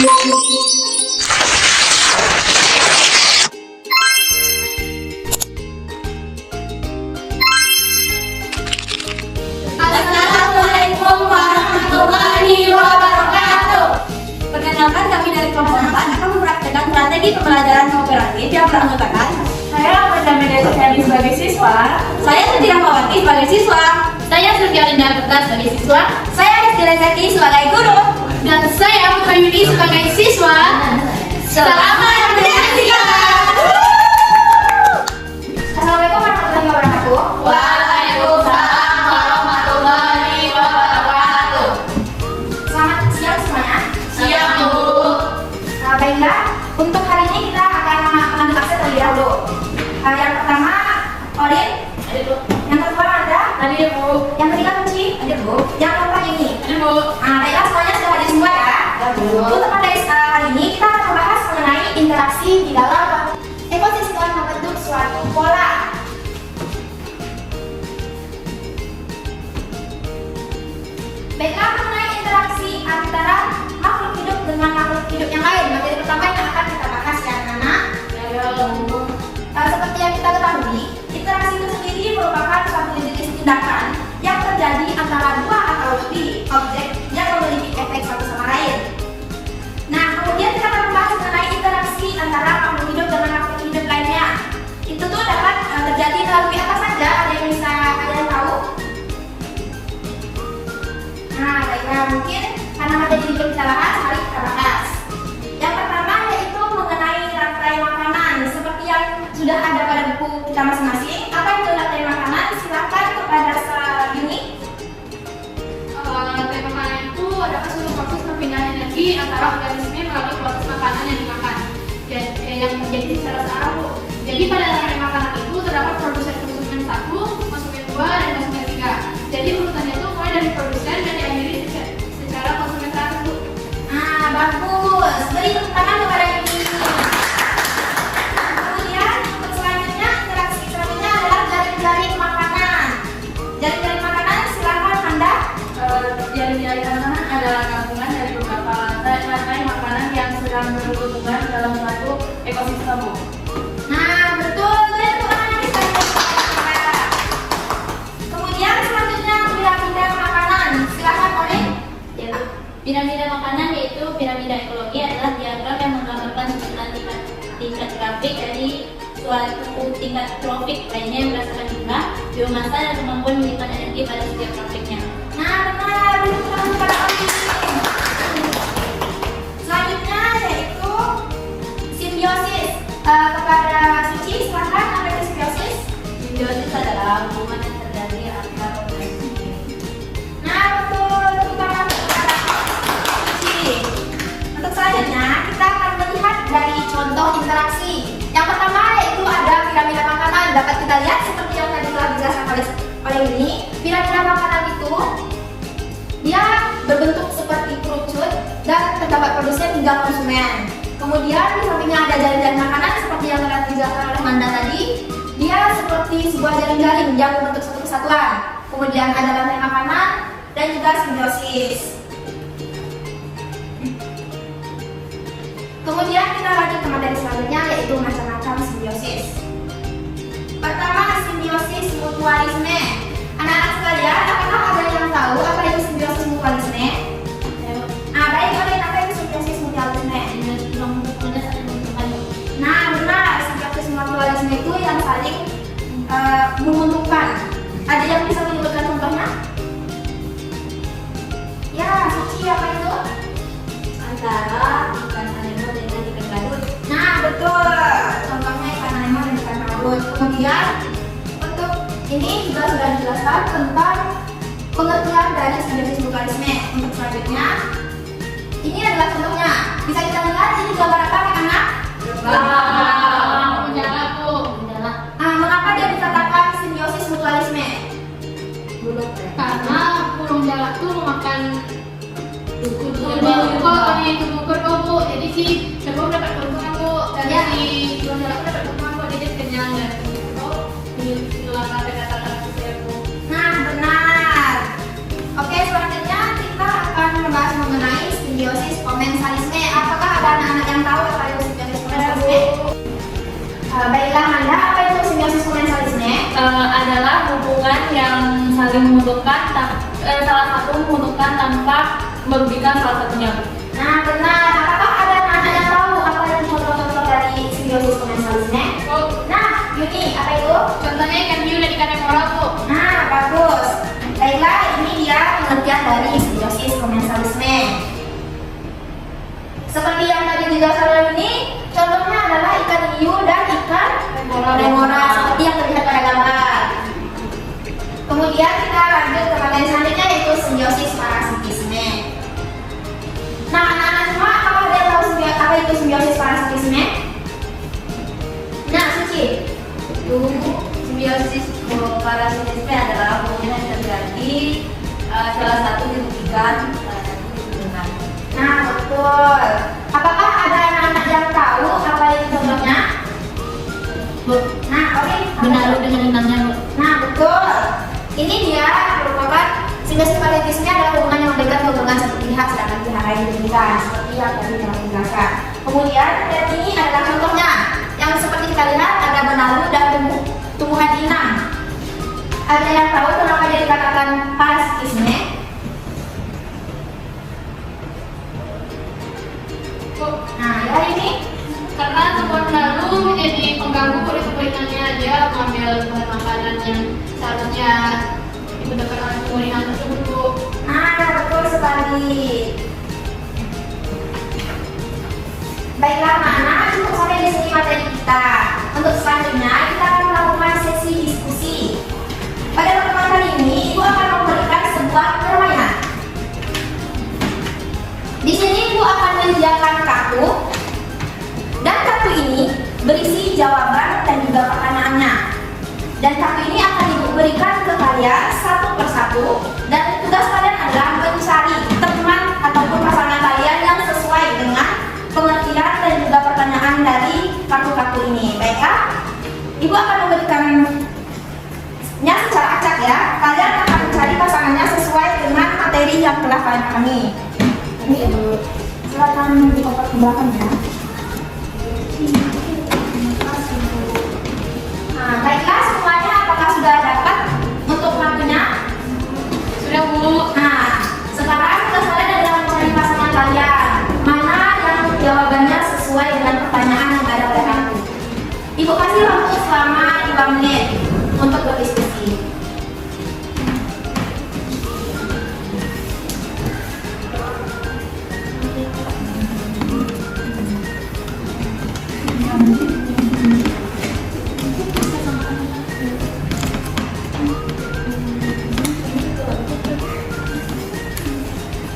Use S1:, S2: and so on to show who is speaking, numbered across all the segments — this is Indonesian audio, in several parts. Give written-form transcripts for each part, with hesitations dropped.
S1: Assalamualaikum warahmatullahi wabarakatuh. Perkenalkan, kami dari kelompok 4 akan mempraktikkan strategi pembelajaran kooperatif yang beranggotakan
S2: Saya Perdana Desi sebagai siswa.
S1: saya Siti Rahmawati sebagai siswa,
S3: Saya Suryalinda Berta sebagai siswa,
S1: saya Rizky Rezeki sebagai guru.
S3: dan saya Putra Yudi sebagai siswa.
S1: Selamat menyaksikan.
S2: Assalamualaikum warahmatullahi wabarakatuh.
S3: Waalaikumsalam warahmatullahi wabarakatuh.
S2: Selamat siang semuanya.
S3: Siap, Bu.
S2: Baiklah, untuk hari ini kita akan mengambil akses terlebih dahulu. Yang pertama, Olin.
S3: Ada, Bu.
S2: Yang kedua, Anda.
S3: Ada, Bu.
S2: Yang ketiga, Kunci.
S1: Ada, Bu.
S2: Yang keempat, ini.
S3: Ada, Bu.
S2: Baiklah, semuanya sudah hadir semua ya. Untuk pada hari ini kita akan membahas mengenai interaksi di dalam ekosistem membentuk suatu pola. Baiklah, mengenai interaksi antara makhluk hidup dengan makhluk hidup yang lain. Materi pertama yang akan kita bahas ya, anak-anak. Seperti yang kita ketahui, interaksi itu sendiri merupakan suatu jenis tindakan yang terjadi antara dua atau lebih objek yang memiliki efek satu sama lain. Nah, kemudian kita akan membahas mengenai interaksi antara makhluk hidup dengan makhluk hidup lainnya. Itu tuh dapat terjadi melalui apa saja? Ada yang tahu? Nah, baiklah, mungkin karena materi ini belum kita bahas, mari kita bahas. Yang pertama yaitu mengenai rantai makanan. Seperti yang sudah ada pada buku kita masing-masing. Apa itu rantai makanan? Silakan kepada Yuni.
S3: Rantai makanan itu adalah suatu proses perpindahan energi antara organisme melalui proses makanan yang dimakan yang terjadi secara searah, Bu. Jadi pada rantai makanan itu terdapat produsen konsumen 1, konsumen 2, dan konsumen 3. Jadi urutannya itu mulai dari produsen dan diakhiri secara konsumen terakhir, Bu.
S2: Bagus. Beri tepuk tangan kepada Yuni. Kemudian untuk selanjutnya, interaksi selanjutnya adalah jaring-jaring makanan. Jaring-jaring makanan, silakan Anda.
S3: Jaring-jaring makanan adalah gabungan dari beberapa rantai makanan yang sedang berhubungan dalam suatu ekosistem, Bu.
S2: Nah, betul. Beri tepuk tangan lagi sekali. Kemudian selanjutnya piramida makanan. Silakan Olin.
S4: Piramida makanan yaitu piramida ekologi adalah diagram yang menggambarkan susunan tingkat grafik dari suatu tingkat trofik lainnya yang berdasarkan jumlah, biomasa, dan kemampuan menyimpan energi pada setiap grafiknya.
S2: Nah, benar. Beri tepuk tangan kepada Olin. Selanjutnya yaitu simbiosis. Kepada Suci, silakan. Apa itu simbiosis?
S4: Simbiosis adalah hubungan yang terjadi antara organisme.
S2: Nah, betul. Tepuk tangan kepada Suci. Untuk selanjutnya, kita akan melihat dari contoh interaksi. Yang pertama yaitu ada piramida makanan. Dapat kita lihat seperti yang tadi telah dijelaskan oleh ini. Piramida makanan itu dia berbentuk seperti kerucut dan terdapat produsen hingga konsumen. Kemudian di sampingnya ada jaring-jaring makanan seperti yang telah dijelaskan oleh Manda tadi. Dia seperti sebuah jaring-jaring yang membentuk satu kesatuan. Kemudian ada rantai makanan dan juga simbiosis. Kemudian kita lanjut ke materi selanjutnya yaitu macam-macam simbiosis. Pertama, simbiosis mutualisme. Anak-anak sekalian, apakah ada yang tahu apa itu simbiosis mutualisme? Baik, oleh apa itu simbiosis mutualisme? Nah, benar, simbiosis mutualisme itu yang saling menguntungkan. Ada yang bisa menyebutkan contohnya? Ya, Suci, apa itu?
S4: Antara ikan anemo dengan ikan badut.
S2: Nah, betul. Contohnya ikan anemo dan ikan badut. Kemudian untuk ini juga sudah dijelaskan tentang pengertian dari simbiosis mutualisme. Untuk selanjutnya, ini adalah contohnya. Bisa kita lihat ini gambar apa, anak-anak?
S3: Menjaga, Bu.
S2: Mengapa dia dikatakan simbiosis mutualisme?
S3: Karena burung jalak tuh memakan kerbau itu kerbau, Bu. Jadi si kerbau dapat keuntungan, Bu. Dan
S2: Ya.
S3: si burung jalak tuh dapat keuntungan, Bu. Jadi kenyang dan kerbau di dalam kata-kata Bu.
S2: Nah, benar. Oke, selanjutnya kita akan membahas mengenai simbiosis simbiosis komensalisme. Apakah ada anak-anak yang tahu apa itu simbiosis komensalisme? Baiklah Manda, apa itu simbiosis komensalisme?
S4: Adalah hubungan yang saling menguntungkan, salah satu menguntungkan tanpa merugikan salah satunya.
S2: Nah benar, apakah ada anak-anak yang tahu apa itu contoh-contoh dari simbiosis komensalisme? Nah, Yuni, apa itu?
S3: Contohnya ikan hiu dan ikan emerald, Bu.
S2: Nah, bagus. Baiklah, ini dia pengertian dari simbiosis komensalisme. Seperti yang tadi dijelaskan ini, contohnya adalah ikan hiu dan ikan remora seperti yang terlihat pada gambar. Kemudian kita lanjut ke materi selanjutnya yaitu simbiosis parasitisme. Nah, anak-anak semua, apakah ada yang tahu apa itu simbiosis parasitisme? Nah, Suci.
S1: Simbiosis parasitisme adalah hubungan yang terjadi salah satu dirugikan, salah satu diuntungkan.
S2: Nah, betul. Apakah ada anak-anak yang tahu apa itu contohnya?
S4: Bu,
S2: Nah, oke.
S4: benar dengan inangnya, Bu.
S2: Nah, betul. Ini dia merupakan simbiosis parasitisme adalah hubungan yang memberikan keuntungan satu pihak sedangkan pihak lain dirugikan seperti yang tadi telah dijelaskan. Kemudian dan ini adalah contohnya yang seperti kita lihat ada benalu dan tumbuhan inang. Ada yang tahu kenapa dia dikatakan parasitisme?
S3: Bu,
S2: Nah, ya ini
S3: karena tumbuhan lalu menjadi pengganggu kulit kulitnya, dia mengambil bahan makanan yang seharusnya digunakan oleh tumbuhan tersebut, Bu.
S2: betul sekali. Baiklah, anak-anak, cukup sampai di sini materi kita. Untuk selanjutnya, kita akan melakukan sesi diskusi. Pada pertemuan kali ini, Ibu akan memberikan sebuah permainan. Di sini Ibu akan menyediakan kartu, dan kartu ini berisi jawaban dan juga pertanyaannya. Dan kartu ini akan Ibu berikan ke kalian satu persatu, dan tugas kalian adalah mencari teman ataupun pasangan kalian yang sesuai dengan pengertian dan juga pertanyaan dari kartu-kartu ini. Baiklah, Ibu akan memberikannya secara acak ya. Kalian akan mencari pasangannya sesuai dengan materi yang telah kalian pahami. Ini Ibu, silakan dikotak ke belakang ya. Nah, baiklah semuanya, apakah sudah dapat untuk kartunya?
S3: Sudah, Bu.
S2: Nah, sekarang tugas kalian adalah mencari pasangan kalian. Mana yang jawabannya sesuai dengan pertanyaan yang ada pada kartu. Ibu kasih waktu selama 5 menit untuk berdiskusi.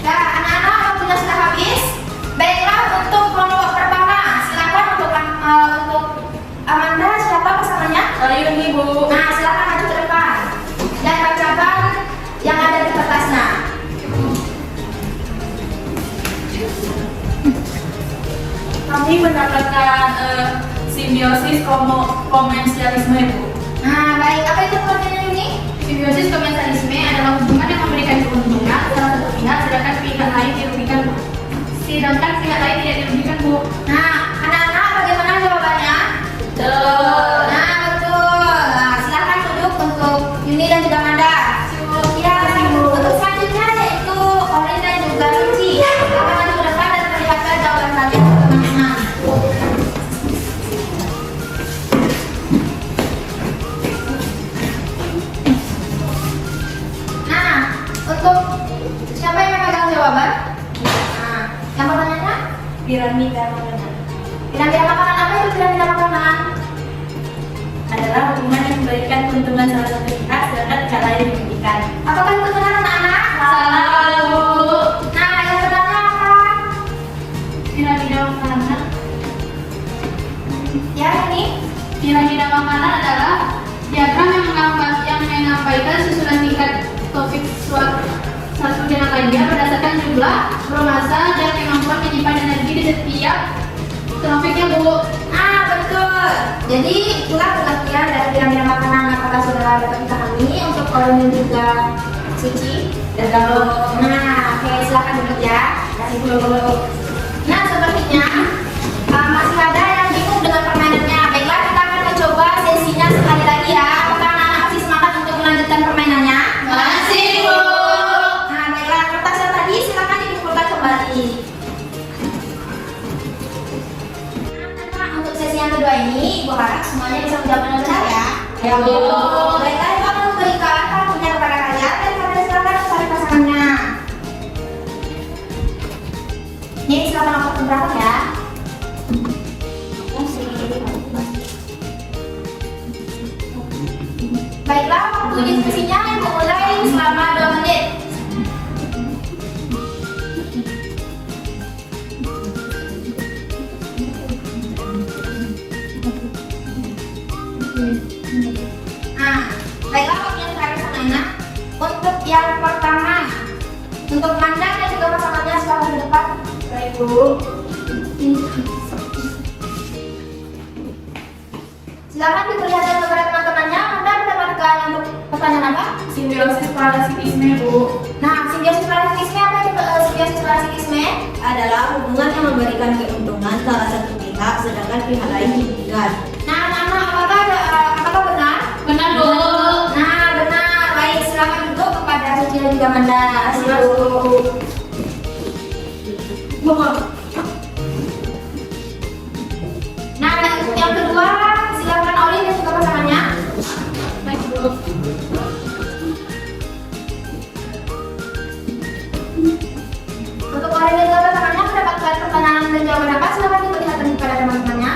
S2: Nah, anak-anak, waktunya sudah habis. Baiklah, untuk kelompok pertama, silakan untuk Amanda, siapa pasangannya?
S1: Yuni, Bu.
S2: Nah, silakan maju ke depan dan bacakan yang ada di kertasnya.
S1: Kami mendapatkan simbiosis komensialisme, Bu.
S2: Nah, baik. Apa itu pengertiannya ini?
S3: Simbiosis komensalisme adalah hubungan yang memberikan keuntungan salah satu pihak, sedangkan pihak lain dirugikan, Bu. Sedangkan pihak lain tidak dirugikan, Bu.
S2: Nah, anak-anak, bagaimana jawabannya? Nah, betul. Nah, silakan duduk untuk Yuni dan juga Amanda. Ya, untuk selanjutnya yaitu Orin dan juga Suci. Silakan maju ke depan dan perlihatkan jawaban kalian ke teman-teman. Nah, untuk siapa yang memegang jawaban? Nah, yang pertanyaannya?
S1: Piramida makanan
S2: Piramida makanan, apa itu piramida makanan?
S1: adalah hubungan yang memberikan keuntungan salah satu pihak, sedangkan pihak lain dirugikan.
S2: Apakah itu benar anak-anak?
S3: Salah, Bu.
S2: Nah, yang benarnya apa?
S3: Piramida makanan.
S2: Ya, ini.
S3: Piramida makanan adalah diagram yang menyampaikan susunan tingkat topik satu dengan lainnya berdasarkan jumlah, massa, dan kemampuan menyimpan energi di setiap topiknya, Bu.
S2: Ah, betul. Jadi itulah pengertian dari piramida makanan. Apakah sudah dapat dipahami untuk Orin dan juga Suci?
S1: Dan kalau
S2: Nah, oke, silakan duduk ya. Nah, sepertinya masih ada yang bingung dengan permainannya. Baiklah, kita akan mencoba sesinya sekali lagi ya. Apakah anak-anak masih semangat untuk melanjutkan permainannya?
S1: Masih, Bu.
S2: Nah, baiklah, kertas yang tadi silakan dikumpulkan kembali. Nah, untuk sesi yang kedua ini, Ibu harap semuanya bisa menjawab dengan benar ya.
S1: Ya, Bu.
S2: Baiklah, Ibu akan memberikan kartunya kepada kalian dan kalian silakan mencari pasangannya. Ini silakan nomor keberapa ya? Baiklah, waktu diskusinya dimulai selama 2 menit. Nah, baiklah waktu yang terakhir semuanya. Untuk yang pertama, untuk mandang dan juga pasangannya silakan ke depan. Baik, Bu. Silakan diperlihatkan kepada teman-temannya. Anda mendapatkan untuk pertanyaan apa?
S3: Simbiosis parasitisme, Bu.
S2: Nah, simbiosis parasitisme apa itu? Simbiosis parasitisme
S1: Adalah hubungan yang memberikan keuntungan salah satu pihak sedangkan pihak lain dirugikan.
S2: Nah, anak-anak, apakah benar?
S3: Benar, Bu.
S2: Nah, benar. Baik, silakan duduk kepada Suci dan juga Manda. Nah, yang kedua, silakan Olin dan juga pasangannya.
S3: Baik, Bu.
S2: Untuk Olin dan juga pasangannya mendapatkan pertanyaan dan jawaban apa? Silakan diperlihatkan kepada teman-temannya.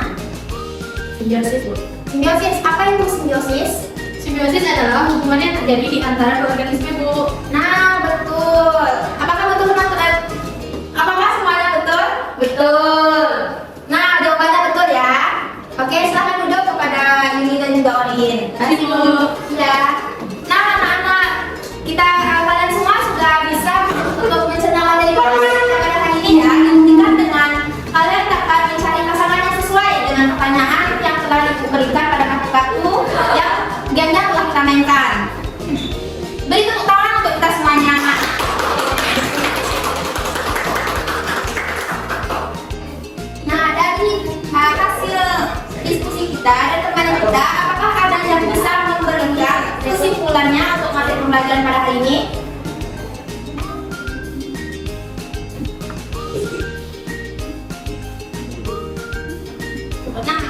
S3: Simbiosis, Bu.
S2: Simbiosis, apa itu simbiosis?
S3: Simbiosis adalah hubungan yang terjadi di antara dua organisme, Bu.
S2: Nah, betul. Apakah betul teman-teman? Apakah semuanya betul? Betul. Nah, jawabannya betul ya. Oke, silakan duduk kepada Yuni dan juga Olin.
S3: Terima kasih, Bu.
S2: Ya. Nah, anak-anak, kalian semua sudah bisa untuk mencerna materi pelajaran pada hari ini ya. Dibuktikan dengan kalian dapat mencari pasangan yang sesuai dengan pertanyaan yang telah diberikan pada kartu-kartu yang gamenya telah kita mainkan. Beri tepuk tangan untuk kita semuanya. Nah, dari hasil diskusi kita dan permainan kita, apakah ada yang bisa memberikan kesimpulannya untuk materi pembelajaran pada hari ini? Nah,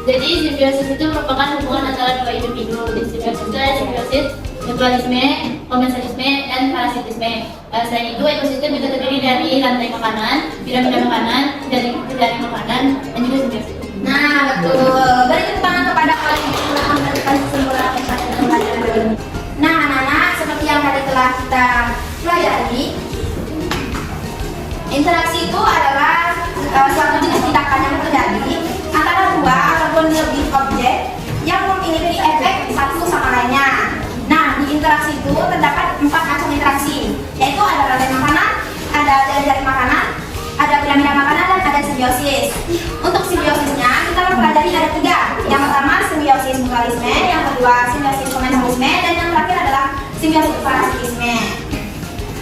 S4: Jadi simbiosis itu merupakan hubungan antara dua individu. Jadi simbiosis itu ada simbiosis mutualisme, komensalisme, dan parasitisme. Selain itu, ekosistem juga terdiri dari rantai makanan, piramida makanan, jaring makanan, dan juga simbiosis.
S2: nah betul. Beri tepuk tangan kepada kalian yang telah memberikan kesimpulan pada pembelajaran hari ini. Nah, anak-anak, seperti yang tadi telah kita pelajari, interaksi itu adalah suatu jenis tindakan yang terjadi antara dua ataupun lebih objek yang memiliki efek satu sama lainnya. Nah, di interaksi itu terdapat 4 macam interaksi, yaitu ada rantai makanan, ada jaring makanan, ada piramida makanan, dan ada simbiosis. Untuk simbiosisnya kita mempelajari ada 3. Yang pertama simbiosis mutualisme, yang kedua simbiosis komensalisme, dan yang terakhir adalah simbiosis parasitisme.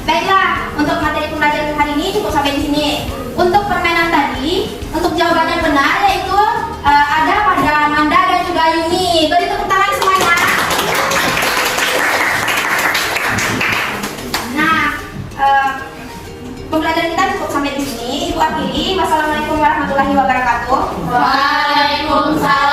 S2: Baiklah, untuk materi pembelajaran hari ini cukup sampai di sini. Untuk permainan tadi, untuk jawaban yang benar yaitu ada pada Manda dan juga Yuni. Beri tepuk tangan semuanya. Nah, pembelajaran kita cukup sampai di sini. Ibu akhiri. Wassalamualaikum warahmatullahi wabarakatuh.
S1: Waalaikumsalam.